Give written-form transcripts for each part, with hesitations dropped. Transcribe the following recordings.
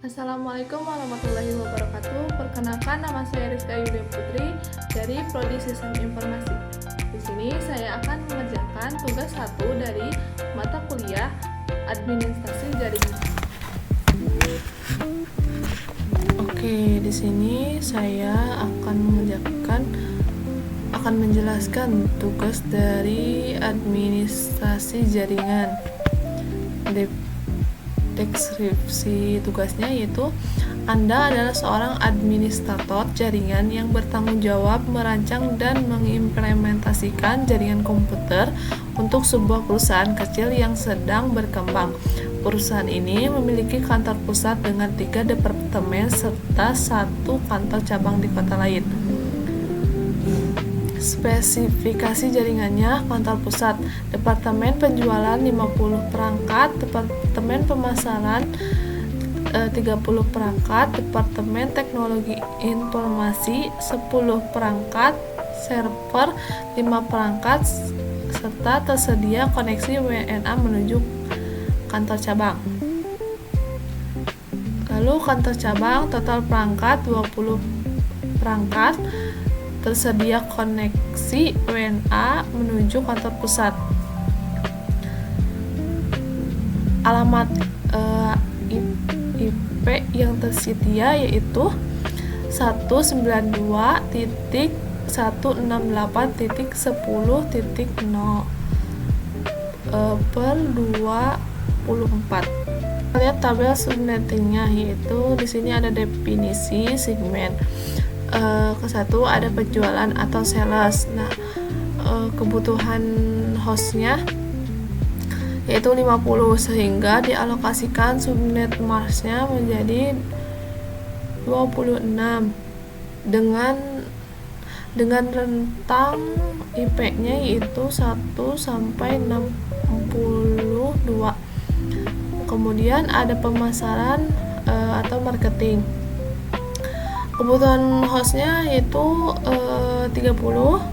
Assalamualaikum warahmatullahi wabarakatuh. Perkenalkan, nama saya Rizka Yulia Putri dari Prodi Sistem Informasi. Di sini saya akan mengerjakan tugas 1 dari mata kuliah Administrasi Jaringan. Oke, di sini saya akan menjelaskan tugas dari Administrasi Jaringan. Deskripsi tugasnya yaitu Anda adalah seorang administrator jaringan yang bertanggung jawab merancang dan mengimplementasikan jaringan komputer untuk sebuah perusahaan kecil yang sedang berkembang. Perusahaan ini memiliki kantor pusat dengan 3 departemen serta 1 kantor cabang di kota lain. Spesifikasi jaringannya: kantor pusat, departemen penjualan 50 perangkat, departemen pemasaran 30 perangkat, departemen teknologi informasi 10 perangkat, server 5 perangkat, serta tersedia koneksi WNA menuju kantor cabang. Lalu kantor cabang, total perangkat 20 perangkat, tersedia koneksi WNA menuju kantor pusat. Alamat IP yang tersedia yaitu 192.168.0/24. Lihat tabel subnettingnya, yaitu di sini ada definisi segmen. Ke-1 ada penjualan atau sales. Nah, kebutuhan hostnya yaitu 50, sehingga dialokasikan subnet marsnya menjadi 26 dengan rentang IP-nya yaitu 1 sampai 62. Kemudian ada pemasaran atau marketing. Kebutuhan hostnya yaitu 30,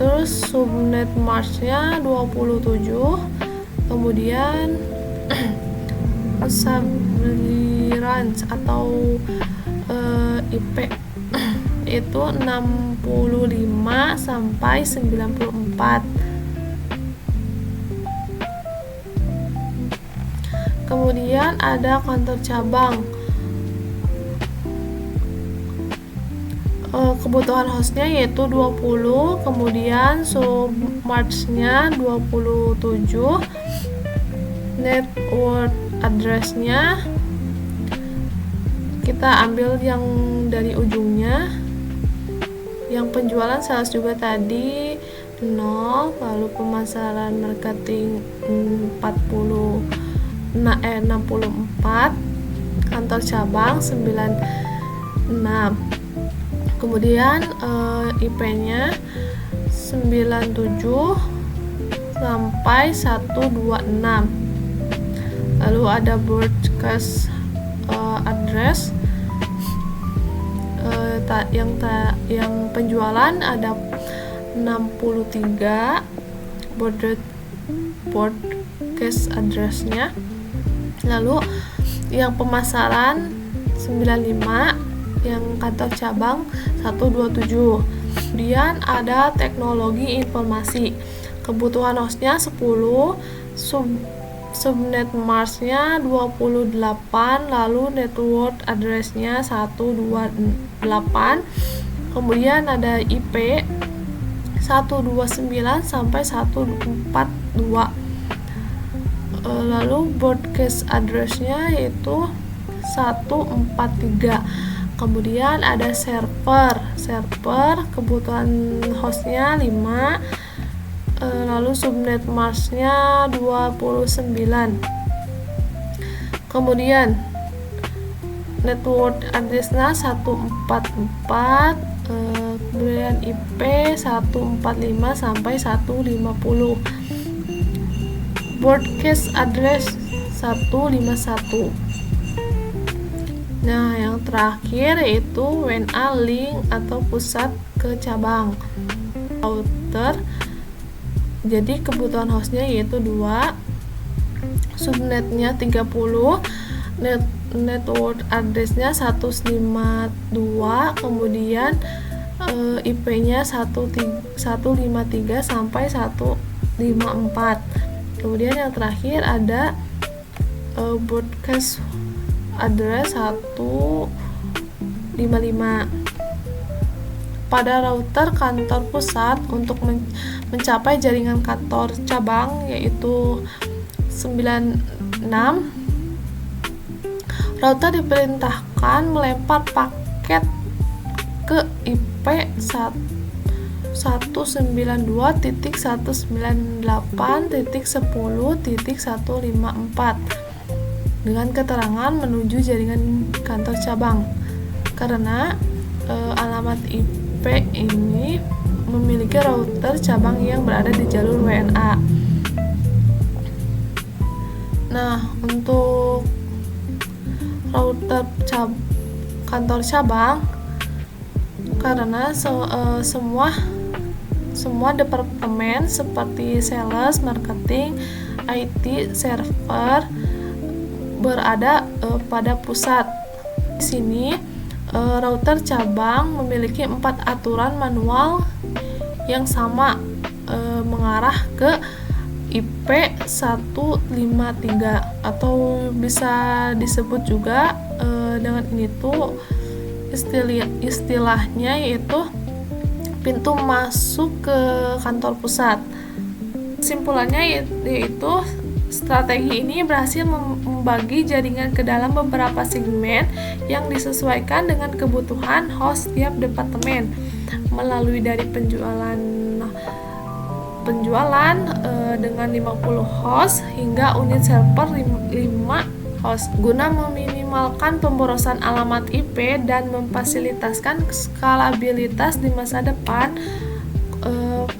terus subnet marsnya 27, kemudian subrange atau IP itu 65 sampai 94. Kemudian ada kantor cabang. Kebutuhan hostnya yaitu 20, kemudian submarchnya 27, network address-nya kita ambil yang dari ujungnya. Yang penjualan sales juga tadi 0, lalu pemasaran marketing 64, kantor cabang 96. Kemudian IP-nya 97 sampai 126. Lalu ada broadcast address. Yang penjualan ada 63 broadcast address-nya. Lalu yang pemasaran 95, yang kantor cabang 127. Kemudian ada teknologi informasi. Kebutuhan hostnya 10, subnet marsnya 28, lalu network address-nya 128. Kemudian ada IP 129 sampai 142. Lalu broadcast address-nya yaitu 143. Kemudian ada server, kebutuhan hostnya 5, lalu subnet marsnya 29. Kemudian network address-nya 144, kemudian IP 145 sampai 150. Broadcast address 151. Nah, yang terakhir yaitu WNA link atau pusat ke cabang. Router, jadi kebutuhan hostnya yaitu 2, subnetnya 30, network address-nya 152, kemudian IP-nya 153 sampai 154. Kemudian yang terakhir ada broadcast address 155. Pada router kantor pusat untuk mencapai jaringan kantor cabang yaitu 96, router diperintahkan melempar paket ke IP 192.198.10.154 dengan keterangan menuju jaringan kantor cabang, karena alamat IP ini memiliki router cabang yang berada di jalur WNA. Nah, untuk router kantor cabang, karena semua departemen seperti sales, marketing, IT, server berada pada pusat. Di sini router cabang memiliki 4 aturan manual yang sama mengarah ke IP 153, atau bisa disebut juga dengan ini tuh istilahnya yaitu pintu masuk ke kantor pusat. Kesimpulannya yaitu strategi ini berhasil membagi jaringan ke dalam beberapa segmen yang disesuaikan dengan kebutuhan host tiap departemen melalui dari penjualan dengan 50 host hingga unit server 5 host guna meminimalkan pemborosan alamat IP dan memfasilitasi skalabilitas di masa depan.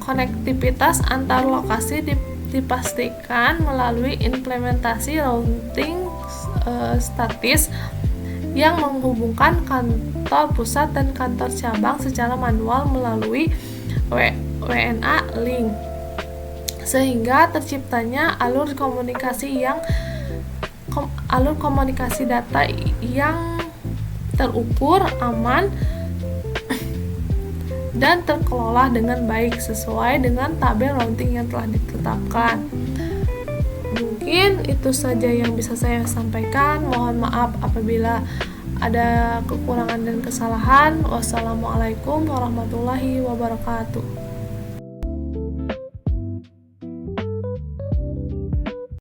Konektivitas antar lokasi dipastikan melalui implementasi routing statis yang menghubungkan kantor pusat dan kantor cabang secara manual melalui WNA link, sehingga terciptanya alur komunikasi data yang terukur, aman, dan terkelola dengan baik sesuai dengan tabel routing yang telah ditetapkan. Mungkin itu saja yang bisa saya sampaikan. Mohon maaf apabila ada kekurangan dan kesalahan. Wassalamualaikum warahmatullahi wabarakatuh.